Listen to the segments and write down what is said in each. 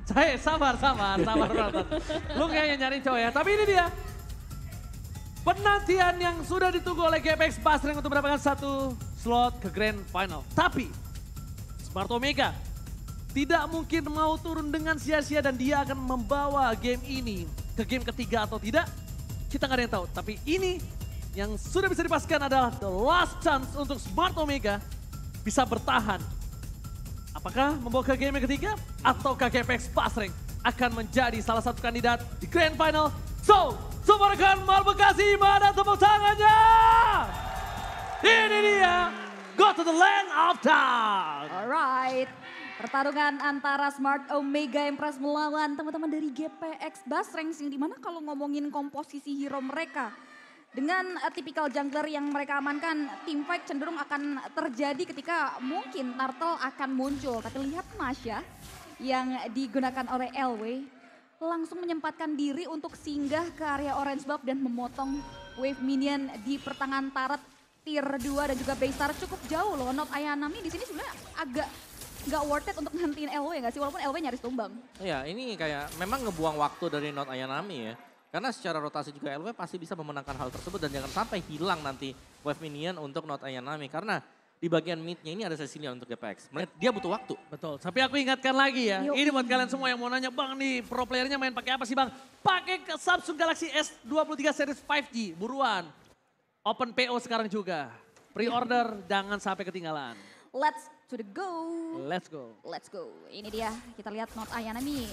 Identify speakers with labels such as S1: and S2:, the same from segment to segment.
S1: Saya sabar Bronton. Lu kayaknya nyari cowok ya. Tapi ini dia. Penantian yang sudah ditunggu oleh GPX Basreng untuk mendapatkan satu slot ke Grand Final. Tapi Smart Omega tidak mungkin mau turun dengan sia-sia dan dia akan membawa game ini ke game ketiga atau tidak. Kita nggak ada yang tahu. Tapi ini yang sudah bisa dipastikan adalah the last chance untuk Smart Omega bisa bertahan. Apakah membawa ke game yang ketiga ataukah GPX Basreng akan menjadi salah satu kandidat di Grand Final? So, Sumerkan Mal Bekasi, mana tepuk tangannya? Ini dia, go to the land of down.
S2: Alright, pertarungan antara Smart Omega Empress melawan teman-teman dari GPX Basreng, yang dimana kalau ngomongin komposisi hero mereka, dengan tipikal jungler yang mereka amankan, teamfight cenderung akan terjadi ketika mungkin Turtle akan muncul. Tapi lihat Masya yang digunakan oleh LW langsung menyempatkan diri untuk singgah ke area orange buff dan memotong wave minion di pertengahan turret tier 2 dan juga base turret cukup jauh loh. Not Ayanami di sini sebenarnya agak nggak worth it untuk ngantiin LW nggak sih, walaupun LW nyaris tumbang.
S3: Iya, ini kayak memang ngebuang waktu dari Not Ayanami ya. Karena secara rotasi juga LW pasti bisa memenangkan hal tersebut dan jangan sampai hilang nanti wave minion untuk Not Ayanami. Karena di bagian midnya ini ada Cecilia untuk GPX. Dia butuh waktu.
S1: Betul, tapi aku ingatkan lagi ya.
S2: Yo.
S1: Ini buat kalian semua yang mau nanya, Bang nih pro playernya main pakai apa sih Bang? Pakai Samsung Galaxy S23 series 5G, buruan. Open PO sekarang juga. Pre-order jangan sampai ketinggalan.
S2: Let's to the go.
S1: Let's go.
S2: Let's go. Ini dia, kita lihat Not Ayanami.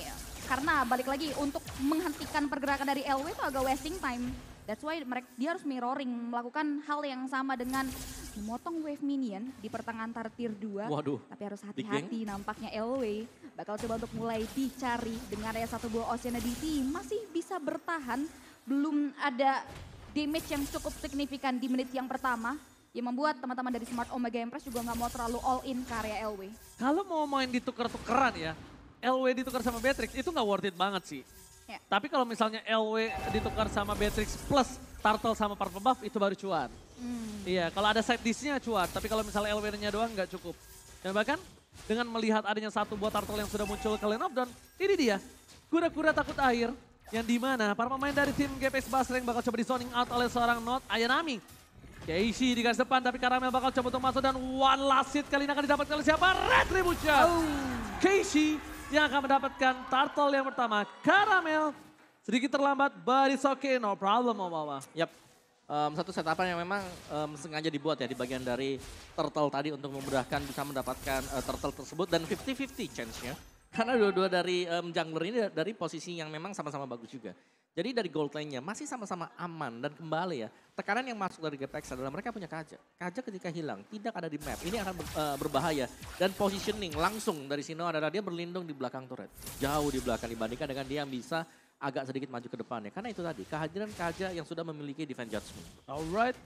S2: Karena balik lagi untuk menghentikan pergerakan dari LW itu agak wasting time. That's why dia harus mirroring, melakukan hal yang sama dengan memotong wave minion di pertengahan tier 2.
S3: Waduh.
S2: Tapi harus hati-hati nampaknya LW bakal coba untuk mulai dicari dengan ada satu buah Ocean ADC. Masih bisa bertahan, belum ada damage yang cukup signifikan di menit yang pertama. Yang membuat teman-teman dari Smart Omega Empress juga nggak mau terlalu all in ke area LW.
S1: Kalau mau main ditukar-tukeran ya, LW ditukar sama Beatrix itu nggak worth it banget sih.
S2: Ya.
S1: Tapi kalau misalnya LW ditukar sama Beatrix plus Turtle sama Purple Buff itu baru cuan. Iya, kalau ada side dish-nya cuan, tapi kalau misalnya LW-nya doang nggak cukup. Dan bahkan dengan melihat adanya satu buah Turtle yang sudah muncul ke Lane of Dawn, ini dia, kura-kura takut air. Yang dimana para pemain dari tim GPX Basreng bakal coba di zoning out oleh seorang Not Ayanami. Casey di garis depan, tapi Karamel bakal coba untuk masuk dan one last hit kali ini akan didapatkan oleh siapa? Retribution. Casey yang akan mendapatkan turtle yang pertama. Karamel sedikit terlambat, but it's okay, no problem Mama.
S3: Yap, satu setupan yang memang sengaja dibuat ya di bagian dari turtle tadi untuk memudahkan bisa mendapatkan turtle tersebut dan 50-50 chance-nya. Karena dua-dua dari jungler ini dari posisi yang memang sama-sama bagus juga. Jadi dari gold lane-nya masih sama-sama aman dan kembali ya. Tekanan yang masuk dari GPX adalah mereka punya Kaja. Kaja ketika hilang tidak ada di map. Ini akan berbahaya. Dan positioning langsung dari Sino adalah dia berlindung di belakang turret. Jauh di belakang dibandingkan dengan dia yang bisa agak sedikit maju ke depannya. Karena itu tadi kehadiran Kaja yang sudah memiliki defense judgment.
S1: Alright.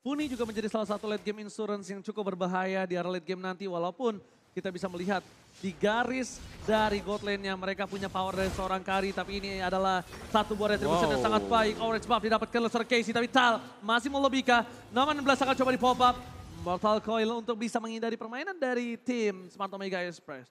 S1: Funi juga menjadi salah satu late game insurance yang cukup berbahaya di area late game nanti. Walaupun kita bisa melihat di garis dari gold lane-nya mereka punya power dari seorang Kari. Tapi ini adalah satu buah retribution yang sangat baik. Orange buff didapatkan oleh seorang Casey. Tapi Tal masih melebihkan. Nama 16 akan coba di pop up. Mortal Coil untuk bisa menghindari permainan dari tim Smart Omega Empress.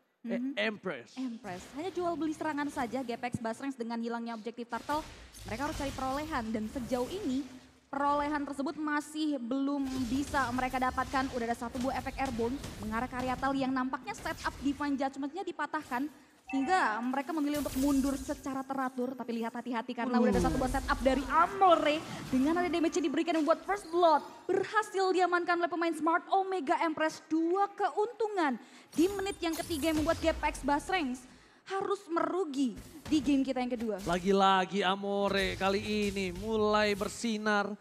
S2: Empress. Hanya jual beli serangan saja GPX Basreng dengan hilangnya objektif Turtle. Mereka harus cari perolehan dan sejauh ini perolehan tersebut masih belum bisa mereka dapatkan. Udah ada satu buah efek airborne mengarah ke area Tal yang nampaknya setup Divine Judgment-nya dipatahkan. Hingga mereka memilih untuk mundur secara teratur. Tapi lihat hati-hati karena udah ada satu buah setup dari Amore. Dengan ada damage yang diberikan membuat First Blood berhasil diamankan oleh pemain Smart Omega Empress. 2 keuntungan di menit yang ketiga yang membuat GPX Basreng harus merugi di game kita yang kedua.
S1: Lagi-lagi Amore kali ini mulai bersinar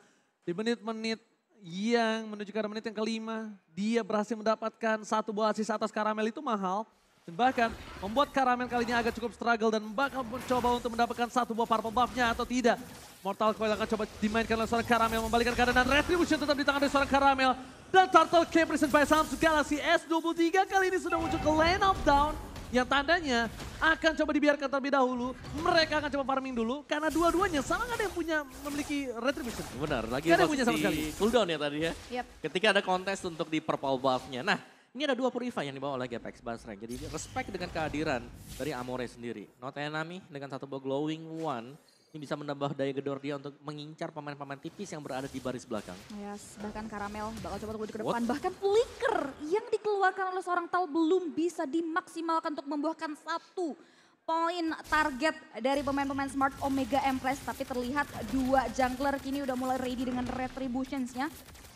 S1: di menit-menit yang menuju ke menit yang kelima. Dia berhasil mendapatkan satu buah assist atas Karamel, itu mahal. Dan bahkan membuat Karamel kali ini agak cukup struggle dan bakal mencoba untuk mendapatkan satu buah purple buff-nya atau tidak. Mortal Coil akan coba dimainkan oleh seorang Karamel, membalikan keadaan dan Retribution tetap di tangan dari seorang Karamel. Dan Turtle Camp present by Samsung Galaxy S23 kali ini sudah muncul ke Lane of Dawn. Yang tandanya akan coba dibiarkan terlebih dahulu. Mereka akan coba farming dulu karena dua-duanya sama nggak ada yang punya memiliki Retribution.
S3: Benar, lagi
S1: Nggak ada yang punya sama sekali.
S3: cooldown ya tadi ya.
S2: Yep.
S3: Ketika ada kontes untuk di purple buff-nya. Nah, Ini ada 2 purify yang dibawa oleh GPX Basreng. Jadi respect dengan kehadiran dari Amore sendiri. Not Enemy dengan 1 buah Glowing One. Ini bisa menambah daya gedor dia untuk mengincar pemain-pemain tipis yang berada di baris belakang.
S2: Yes, bahkan Karamel bakal coba tunggu di ke depan. Bahkan Flicker yang dikeluarkan oleh seorang Tal belum bisa dimaksimalkan untuk membuahkan 1 poin target dari pemain-pemain Smart Omega Empress. Tapi terlihat 2 jungler kini udah mulai ready dengan retributions-nya.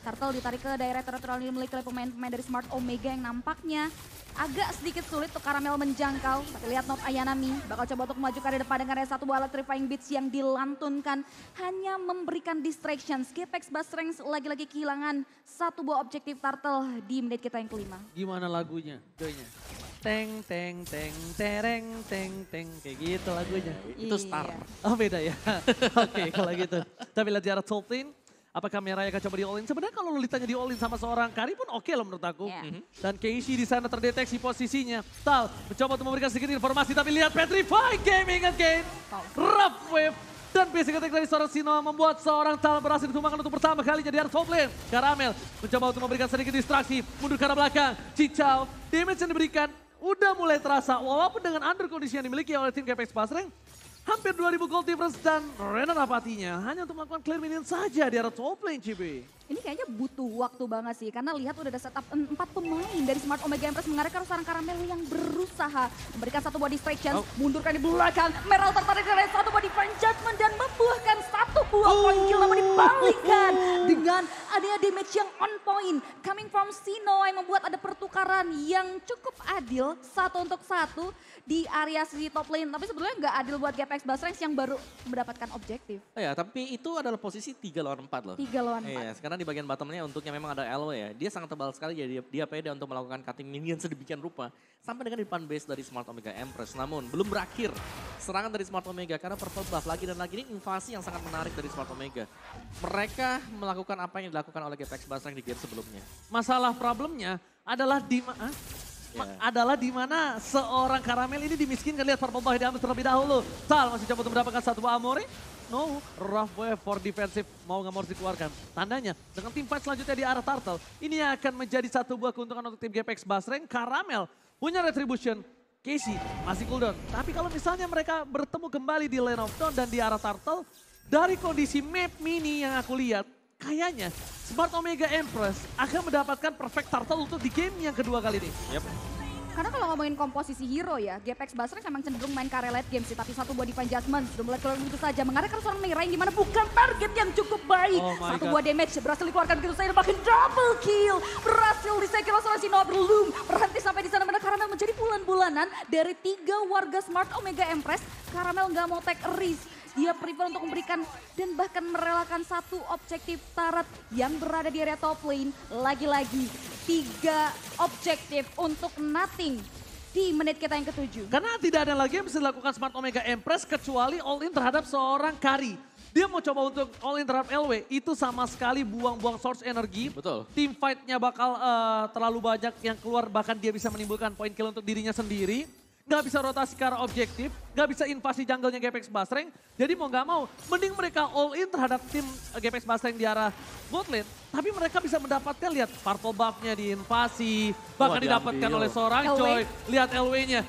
S2: Turtle ditarik ke daerah teritorial yang dimiliki oleh pemain-pemain dari Smart Omega yang nampaknya agak sedikit sulit untuk Karamel menjangkau. Tapi lihat Not Ayanami bakal coba untuk maju ke depan dengan 1 buah electrifying beats yang dilantunkan. Hanya memberikan distractions. GPX Basreng lagi-lagi kehilangan 1 buah objektif Turtle di menit kita yang kelima.
S1: Gimana lagunya? Joynya. Teng teng teng tereng teng teng kayak gitu lagunya.
S3: Itu Star.
S1: Oh beda ya. Oke kalau gitu. Tapi lihat jarak top lane. Apakah Mirai akan coba di all in? Sebenarnya kalau Lolitanya di all in sama seorang Kari pun oke loh menurut aku. Dan Keishi di sana terdeteksi posisinya. Tal mencoba untuk memberikan sedikit informasi tapi lihat Petrify Gaming again. Rough wave. Dan basic attack dari seorang Sino membuat seorang Tal berhasil ditumbangkan untuk pertama kalinya di area top lane. Karamel mencoba untuk memberikan sedikit distraksi. Mundur ke arah belakang. Cicau. Damage yang diberikan udah mulai terasa. Walaupun dengan under kondisi yang dimiliki oleh tim GPX Basreng. Hampir 2000 gold difference dan Renan apatinya hanya untuk melakukan clear minion saja di area top lane CB.
S2: Ini kayaknya butuh waktu banget sih, karena lihat udah ada setup 4 pemain dari Smart Omega Empress mengarahkan seorang Karamel yang berusaha memberikan 1 buah distraction, mundurkan di belakang, Meral tertarik dari 1 buah Divine Judgment dan membuahkan 1 buah point kill namun dibalikkan dengan adanya damage yang on point coming from Sino yang membuat ada pertukaran yang cukup adil 1 untuk 1 di area sisi top lane. Tapi sebetulnya nggak adil buat GPX Basreng yang baru mendapatkan objektif.
S3: Oh ya, tapi itu adalah posisi 3 lawan 4 loh.
S2: 3 lawan 4.
S3: Iya, sekarang di bagian bottomnya untuknya memang ada LW ya. Dia sangat tebal sekali jadi dia pede untuk melakukan cutting minion sedemikian rupa. Sampai dengan di depan base dari Smart Omega Empress. Namun belum berakhir serangan dari Smart Omega karena purple buff lagi dan lagi. Ini invasi yang sangat menarik dari Smart Omega. Mereka melakukan apa yang dilakukan oleh GPX Basreng di game sebelumnya.
S1: Masalah problemnya adalah di mana seorang Karamel ini dimiskinkan. Lihat purple buff diambil terlebih dahulu. Tal masih coba untuk mendapatkan 1 buah Amore. No, rough wave for defensive mau nggak mau harus dikeluarkan. Tandanya dengan tim fight selanjutnya di arah Turtle. Ini akan menjadi 1 buah keuntungan untuk tim GPX Basreng. Karamel punya retribution. Casey masih cooldown. Tapi kalau misalnya mereka bertemu kembali di Lane of Dawn dan di arah Turtle. Dari kondisi map mini yang aku lihat. Kayaknya Smart Omega Empress akan mendapatkan perfect Turtle untuk di game yang kedua kali ini.
S2: Karena kalau ngomongin komposisi hero ya, GPX Basreng memang cenderung main kare late game sih. Tapi 1 buah Divine Judgment sudah mulai keluar begitu saja. Mengarahkan seorang Mirai yang dimana bukan target yang cukup baik. 1 buah damage berhasil dikeluarkan begitu saja. Bahkan double kill. Berhasil disekir oleh seorang Sino belum berhenti sampai di sana. Mana Karamel menjadi bulan-bulanan dari 3 warga Smart Omega Empress. Karamel nggak mau take a risk. Dia prefer untuk memberikan dan bahkan merelakan 1 objektif turret yang berada di area top lane. Lagi-lagi 3 objektif untuk nothing di menit kita yang ke-7.
S1: Karena tidak ada lagi yang bisa dilakukan Smart Omega Empress kecuali all in terhadap seorang Kari. Dia mau coba untuk all in terhadap LW, itu sama sekali buang-buang source energi.
S3: Betul.
S1: Team fight-nya bakal terlalu banyak yang keluar, bahkan dia bisa menimbulkan point kill untuk dirinya sendiri. Nggak bisa rotasi ke arah objektif, nggak bisa invasi jungle-nya GPX Basreng. Jadi mau nggak mau, mending mereka all in terhadap tim GPX Basreng di arah bot lane. Tapi mereka bisa mendapatkan, lihat purple buff-nya diinvasi, bahkan didapatkan oleh seorang Choi. Lihat LW-nya.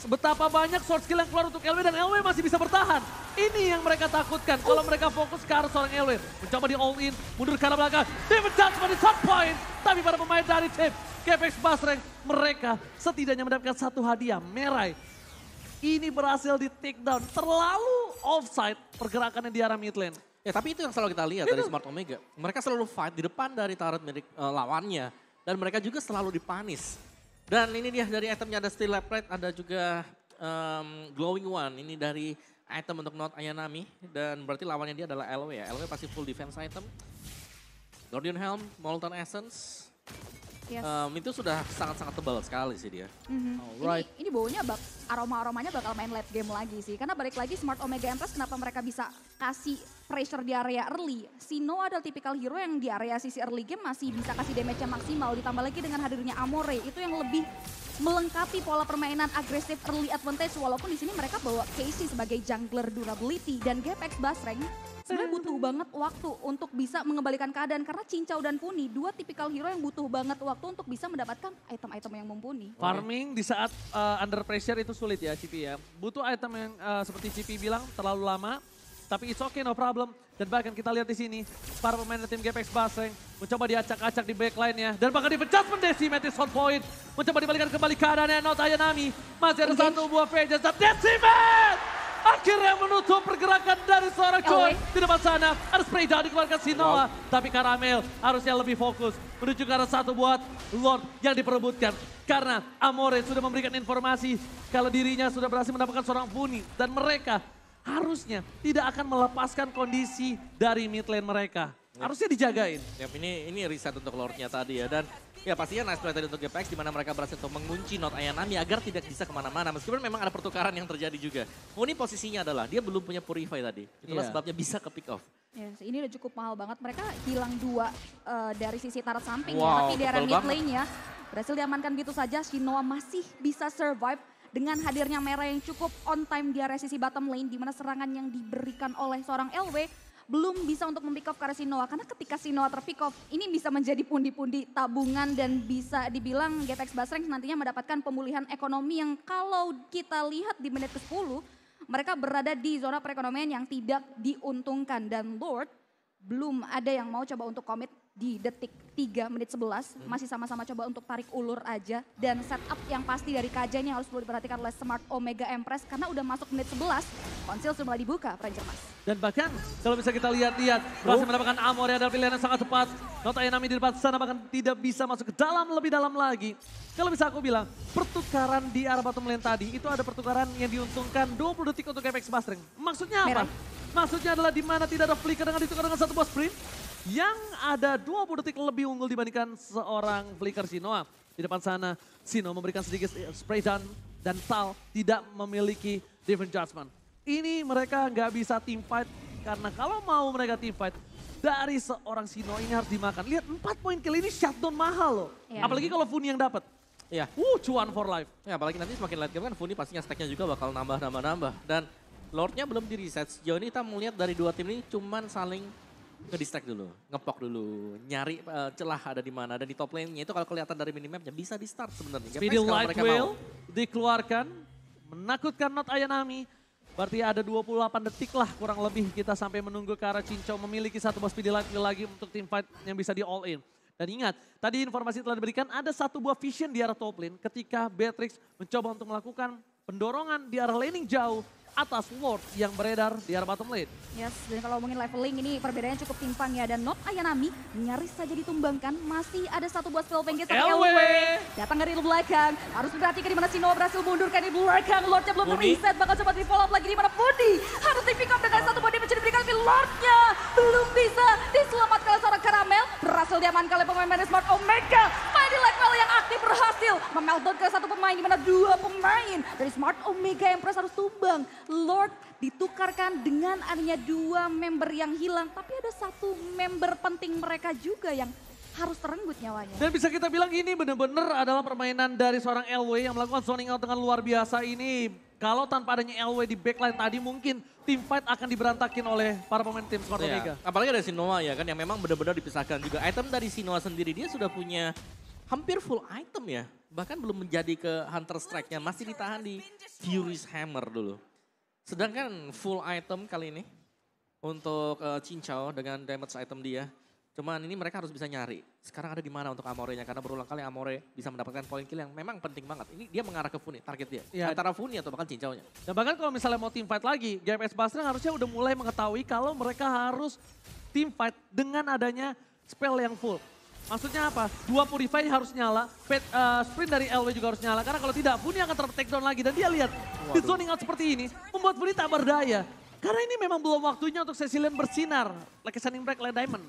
S1: Betapa banyak source skill yang keluar untuk LW dan LW masih bisa bertahan. Ini yang mereka takutkan kalau mereka fokus ke arah seorang LW. Mencoba di all in, mundur ke arah belakang. David Johnson di top point. Tapi para pemain dari tim GPX Basreng, mereka setidaknya mendapatkan 1 hadiah. Mirai ini berhasil di take down. Terlalu offside pergerakannya di arah mid lane.
S3: Ya tapi itu yang selalu kita lihat dari Smart Omega. Mereka selalu fight di depan dari turret milik lawannya. Dan mereka juga selalu dipanis. Dan ini dia dari itemnya ada Steel Plate, ada juga Glowing One. Ini dari item untuk Not Ayanami. Dan berarti lawannya dia adalah LW ya. LW pasti full defense item. Guardian Helm, Molten Essence.
S2: Yes.
S3: Itu sudah sangat-sangat tebal sekali sih dia.
S1: Alright.
S2: Ini baunya aroma-aromanya bakal main late game lagi sih. Karena balik lagi Smart Omega Empress kenapa mereka bisa kasih pressure di area early. Sino adalah tipikal hero yang di area sisi early game masih bisa kasih damage yang maksimal. Ditambah lagi dengan hadirnya Amore. Itu yang lebih melengkapi pola permainan agresif early advantage walaupun di sini mereka bawa Casey sebagai jungler durability dan GPX Basreng sebenarnya butuh banget waktu untuk bisa mengembalikan keadaan karena Cincau dan Funi dua tipikal hero yang butuh banget waktu untuk bisa mendapatkan item-item yang mumpuni.
S1: Farming di saat under pressure itu sulit ya Cipi ya. Butuh item yang seperti Cipi bilang terlalu lama. Tapi it's okay, no problem. Dan bahkan kita lihat di sini, para pemain tim GPX Basreng mencoba diacak-acak di backline-nya. Dan bahkan di adjustment Decimated shot point. Mencoba dibalikan kembali keadaannya Not Ayanami. Masih ada satu buah Vegas dan Decimate! Akhirnya menutup pergerakan dari seorang Choi. Di depan sana ada spray down dikeluarkan Sinoa. Tapi Karamel harusnya lebih fokus menuju ke arah satu buat Lord yang diperebutkan. Karena Amore sudah memberikan informasi kalau dirinya sudah berhasil mendapatkan seorang Funi. Dan mereka harusnya tidak akan melepaskan kondisi dari mid lane mereka. Harusnya dijagain.
S3: Yap, ini reset untuk Lordnya tadi ya. Dan ya pastinya nice play tadi untuk GPX di mana mereka berhasil untuk mengunci Not Ayanami agar tidak bisa kemana-mana. Meskipun memang ada pertukaran yang terjadi juga. Funi posisinya adalah dia belum punya Purify tadi. Itulah sebabnya bisa ke pick off.
S2: Yes, ini udah cukup mahal banget. Mereka hilang dua dari sisi tarot samping ya. Tapi di area mid lane-nya berhasil diamankan gitu saja. Shinoa masih bisa survive dengan hadirnya merah yang cukup on time di area sisi bottom lane. Di mana serangan yang diberikan oleh seorang LW belum bisa untuk mempick off ke arah Sinoa. Karena ketika Sinoa terpick off, ini bisa menjadi pundi-pundi tabungan dan bisa dibilang GPX Basreng nantinya mendapatkan pemulihan ekonomi yang kalau kita lihat di menit ke-10, mereka berada di zona perekonomian yang tidak diuntungkan. Dan Lord belum ada yang mau coba untuk komit di detik 3 menit 11. Masih sama-sama coba untuk tarik ulur aja. Dan setup yang pasti dari KJ ini harus perlu diperhatikan oleh Smart Omega Empress. Karena udah masuk menit 11, konsil sudah mulai dibuka, Ranger Mas.
S1: Dan bahkan kalau bisa kita lihat-lihat, berhasil mendapatkan Amore adalah pilihan yang sangat tepat. Not Ayanami di depan sana bahkan tidak bisa masuk ke dalam lebih dalam lagi. Kalau bisa aku bilang, pertukaran di arah bottom lane tadi itu ada pertukaran yang diuntungkan 20 detik untuk GPX Basreng. Maksudnya apa? Maksudnya adalah di mana tidak ada flicker dengan ditukar dengan satu buah sprint. Yang ada 20 detik lebih unggul dibandingkan seorang flicker Sinoa. Di depan sana, Sino memberikan sedikit spray down dan Tal tidak memiliki different judgment. Ini mereka nggak bisa team fight karena kalau mau mereka team fight dari seorang Sino ini harus dimakan. Lihat 4 poin kill ini shutdown mahal loh. Yeah. Apalagi kalau Funi yang dapat.
S3: Iya.
S1: Cuan for life.
S3: Ya apalagi nanti semakin late game kan Funi pastinya stacknya juga bakal nambah. Dan Lordnya belum di reset. Sejauh ini kita melihat dari dua tim ini cuman saling nge-distract dulu, ngepok dulu, nyari celah ada di mana. Dan di top lane-nya itu kalau kelihatan dari minimapnya bisa di start sebenarnya.
S1: Speedy Light Whale dikeluarkan, menakutkan Not Ayanami. Berarti ada 28 detik lah kurang lebih kita sampai menunggu ke arah Cincau memiliki satu buah Speedy Light Whale lagi untuk team fight yang bisa di all in. Dan ingat, tadi informasi telah diberikan ada satu buah vision di arah top lane ketika Beatrix mencoba untuk melakukan pendorongan di arah laning jauh atas Lord yang beredar di arah bottom lane.
S2: Yes, dan kalau ngomongin leveling ini perbedaannya cukup timpang ya. Dan Not Ayanami nyaris saja ditumbangkan. Masih ada satu buah spell pengges dari LW. Datang dari belakang. Harus diperhatikan di mana Sinoa berhasil mundurkan di belakang. Lordnya belum reset, bakal coba di follow up lagi di mana Funi. Harus di pick up dengan satu body mencuri diberikan tapi Lordnya belum bisa diselamatkan oleh seorang Karamel. Berhasil diamankan oleh pemain Smart Omega. Mighty Level yang aktif berhasil memeltdown ke satu pemain di mana dua pemain dari Smart Omega Empress harus tumbang. Lord ditukarkan dengan adanya dua member yang hilang. Tapi ada satu member penting mereka juga yang harus terenggut nyawanya.
S1: Dan bisa kita bilang ini benar-benar adalah permainan dari seorang LW yang melakukan zoning out dengan luar biasa ini. Kalau tanpa adanya LW di backline tadi mungkin team fight akan diberantakin oleh para pemain tim Smart Omega.
S3: Apalagi ada Sinoa ya kan yang memang benar-benar dipisahkan juga. Item dari Sinoa sendiri dia sudah punya hampir full item ya. Bahkan belum menjadi ke Hunter Strike-nya. Masih ditahan di Fury's Hammer dulu. Sedangkan full item kali ini untuk Cincau dengan damage item dia. Cuman ini mereka harus bisa nyari. Sekarang ada di mana untuk Amore-nya karena berulang kali Amore bisa mendapatkan point kill yang memang penting banget. Ini dia mengarah ke Funi, target dia. Ya. Antara Funi atau bahkan Cincau-nya.
S1: Dan bahkan kalau misalnya mau team fight lagi, GPX Basreng harusnya udah mulai mengetahui kalau mereka harus team fight dengan adanya spell yang full. Maksudnya apa? Dua Purify harus nyala, sprint dari LW juga harus nyala. Karena kalau tidak, Funi akan ter-take down lagi. Dan dia lihat, di zoning out seperti ini, membuat Funi tak berdaya. Karena ini memang belum waktunya untuk Cecilian bersinar. Like Shining Break, like Diamond.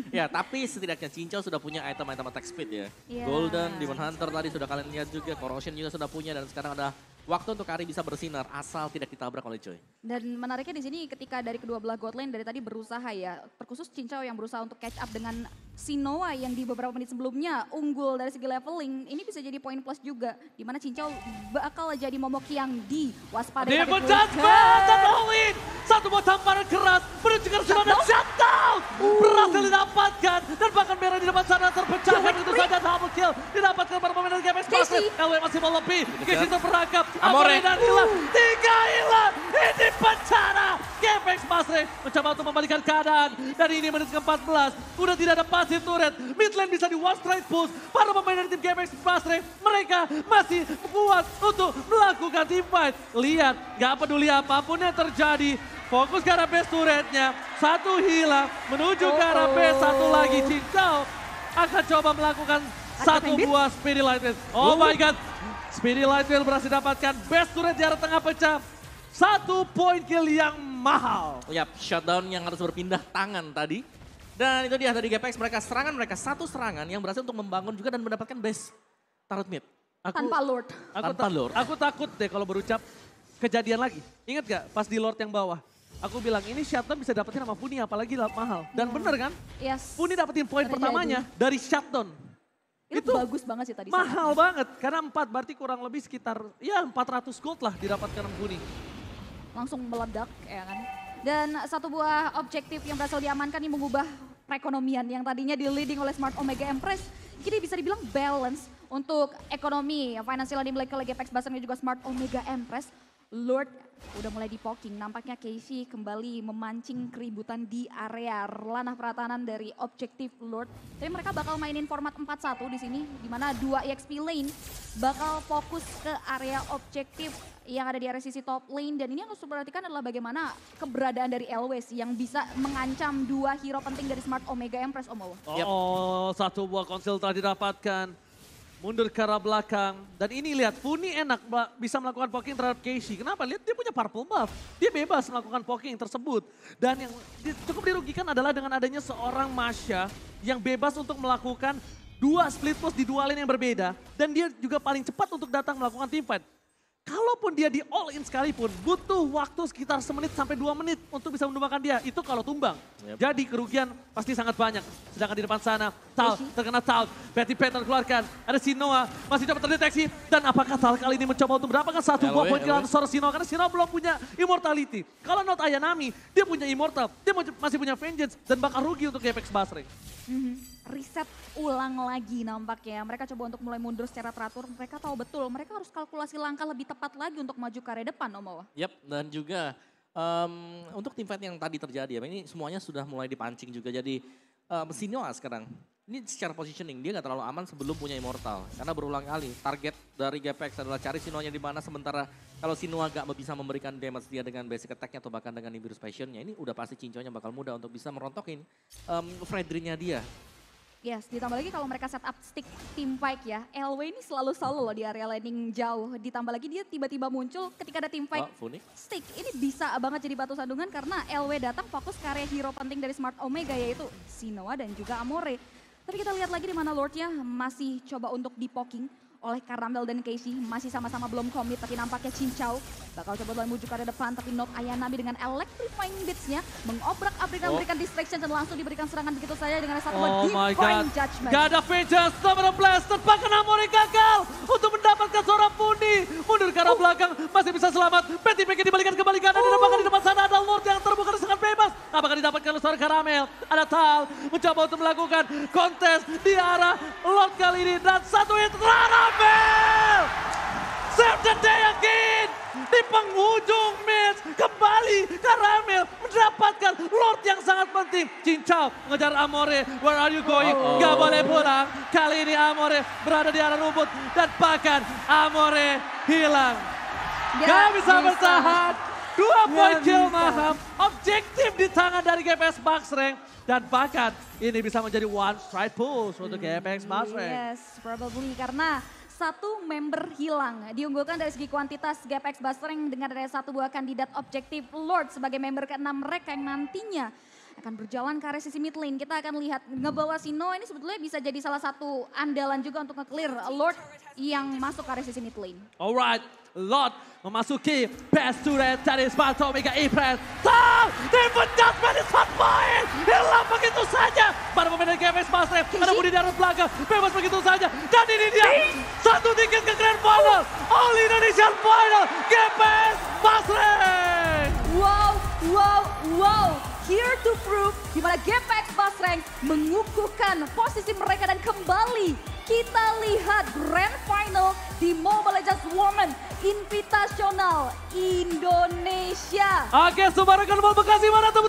S3: Ya, tapi setidaknya Cincau sudah punya item-item attack speed ya. Golden, Demon Hunter tadi sudah kalian lihat juga. Corrosion juga sudah punya. Dan sekarang ada waktu untuk Kari bisa bersinar asal tidak ditabrak oleh Choi.
S2: Dan menariknya di sini ketika dari kedua belah god lane dari tadi berusaha ya, terkhusus Cincau yang berusaha untuk catch up dengan Sinoa yang di beberapa menit sebelumnya unggul dari segi leveling, ini bisa jadi poin plus juga. Dimana Cincau bakal jadi momok yang diwaspadai.
S1: Dia menjudgment dan all-in. Satu buah tamparan keras menuju ke arah dan shutdown. Berhasil didapatkan dan bahkan merah di depan sana terpecahkan itu saja double kill. Didapatkan para pemain dari GPX Basket. LW masih mau lebih. Casey terperangkap. Amore dan hilang. 3 hilang. Ini bencana. GPX Basket mencoba untuk membalikan keadaan. Dan ini menit ke-14. Udah tidak ada passive turret. Mid lane bisa di one strike push. Para pemain dari tim GPX Basket mereka masih kuat untuk melakukan team fight. Lihat, gak peduli apapun yang terjadi. Fokus ke arah base turretnya. Satu hilang menuju ke arah base. Satu lagi Cincau akan coba melakukan satu buah Speedy Lightwheel. Oh my god. Speedy Lightwheel berhasil dapatkan base turret di arah tengah pecah. 1 poin kill yang mahal.
S3: Yap, shutdown yang harus berpindah tangan tadi. Dan itu dia dari GPX mereka satu serangan yang berhasil untuk membangun juga dan mendapatkan base turret mid.
S2: Tanpa Lord.
S3: Tanpa Lord.
S1: Aku takut deh kalau berucap kejadian lagi. Ingat gak pas di Lord yang bawah? Aku bilang ini shutdown bisa dapetin sama Funi apalagi mahal. Dan bener kan?
S2: Yes.
S1: Funi dapetin poin pertamanya dari shutdown.
S2: Itu bagus banget sih tadi.
S1: Mahal banget karena 4 berarti kurang lebih sekitar ya 400 gold lah didapatkan Funi.
S2: Langsung meledak ya kan. Dan satu buah objektif yang berhasil diamankan ini mengubah perekonomian yang tadinya di leading oleh Smart Omega Empress. Kini bisa dibilang balance untuk ekonomi finansial yang dimiliki oleh GPX Basket dan juga Smart Omega Empress. Lord udah mulai dipoking, nampaknya Casey kembali memancing keributan di area ranah pertahanan dari objektif Lord. Tapi mereka bakal mainin format 4-1 di sini, di mana 2 EXP lane bakal fokus ke area objektif yang ada di area sisi top lane. Dan ini yang harus diperhatikan adalah bagaimana keberadaan dari Elwes yang bisa mengancam 2 hero penting dari Smart Omega Empress, Om Owo.
S1: Oh, satu buah konsil telah didapatkan. Mundur ke arah belakang. Dan ini lihat, Funi enak bisa melakukan poking terhadap Casey. Kenapa? Lihat dia punya purple buff. Dia bebas melakukan poking tersebut. Dan yang cukup dirugikan adalah dengan adanya seorang Masha yang bebas untuk melakukan 2 split push di 2 lane yang berbeda. Dan dia juga paling cepat untuk datang melakukan team fight. Kalaupun dia di all in sekalipun, butuh waktu sekitar 1 menit sampai 2 menit untuk bisa menumbangkan dia. Itu kalau tumbang.
S3: Yep.
S1: Jadi kerugian pasti sangat banyak. Sedangkan di depan sana, Tal terkena Tal. Betty Peter keluarkan. Ada Sinoa, masih dapat terdeteksi. Dan apakah Tal kali ini mencoba untuk mendapatkan satu buah poin kill seorang Sinoa. Karena Sinoa belum punya immortality. Kalau not Ayanami, dia punya immortal. Dia masih punya vengeance dan bakal rugi untuk GPX Basreng.
S2: Riset ulang lagi nampaknya. Mereka coba untuk mulai mundur secara teratur. Mereka tahu betul, mereka harus kalkulasi langkah lebih tepat lagi untuk maju ke area depan, Om Owo.
S3: Yap, dan juga untuk tim fight yang tadi terjadi, ini semuanya sudah mulai dipancing juga. Jadi Sinoa sekarang, ini secara positioning dia nggak terlalu aman sebelum punya immortal. Karena berulang kali target dari GPX adalah cari Sinoanya di mana, sementara kalau Sinoa nggak bisa memberikan damage dia dengan basic attack-nya atau bahkan dengan Nimbus Passion-nya, ini udah pasti Cinconya bakal mudah untuk bisa merontokin Fredry-nya dia.
S2: Yes, ditambah lagi kalau mereka set up stick team fight ya. LW ini selalu solo loh di area landing jauh. Ditambah lagi dia tiba-tiba muncul ketika ada team fight stick. Ini bisa banget jadi batu sandungan karena LW datang fokus ke area hero penting dari Smart Omega yaitu Sinoa dan juga Amore. Tapi kita lihat lagi di mana Lordnya masih coba untuk di-poking oleh Caramel dan Casey. Masih sama-sama belum komit tapi nampaknya Cincau bakal coba menuju ke arah depan. Tapi not Ayanami dengan electrifying beats-nya mengobrak-abrik dan memberikan distraction dan langsung diberikan serangan begitu saja dengan satu divine judgment.
S1: Gak ada vengeance, Summoner Blast terpakan Amore gagal untuk mendapatkan seorang Funi. Mundur ke arah belakang, masih bisa selamat. Betty pengen dibalikan kembali kanan dan apakah di depan sana ada Lord yang terbuka sangat bebas. Apakah didapatkan oleh seorang Caramel? Ada Tal mencoba untuk melakukan kontes di arah Lord kali ini dan satu hit Caramel! Save the day again! Di penghujung match kembali Caramel mendapatkan Lord yang sangat penting. Cincau mengejar Amore, where are you going? Gak boleh pulang. Kali ini Amore berada di arah rumput dan bahkan Amore hilang. Gak bisa bertahan. 2 poin kill mahal. Objektif di tangan dari GPX Basreng. Dan bahkan ini bisa menjadi one strike push untuk GPX Basreng.
S2: Yes, probably karena satu member hilang. Diunggulkan dari segi kuantitas GPX Basreng dengan ada satu buah kandidat objektif Lord sebagai member ke-6 mereka yang nantinya akan berjalan ke area sisi mid lane. Kita akan lihat ngebawa Sino ini sebetulnya bisa jadi salah satu andalan juga untuk nge-clear Lord yang masuk ke area sisi mid lane.
S1: Alright, Lord memasuki pass turret dari Sparta Omega E-Press. Tahu, David Dustman is hot point. Hilang begitu saja. Para pemain dari GPX Basreng, ada Budi di arah belakang. Bebas begitu saja. Dan ini dia, satu tiket ke Grand Final. All Indonesian Final, GPX Basreng.
S2: Wow, wow, wow. Here to prove di mana GPX Basreng mengukuhkan posisi mereka dan kembali kita lihat Grand Final di Mobile Legends Women Invitational Indonesia.
S1: Oke, Subaru Kerbal Bekasi mana tepuk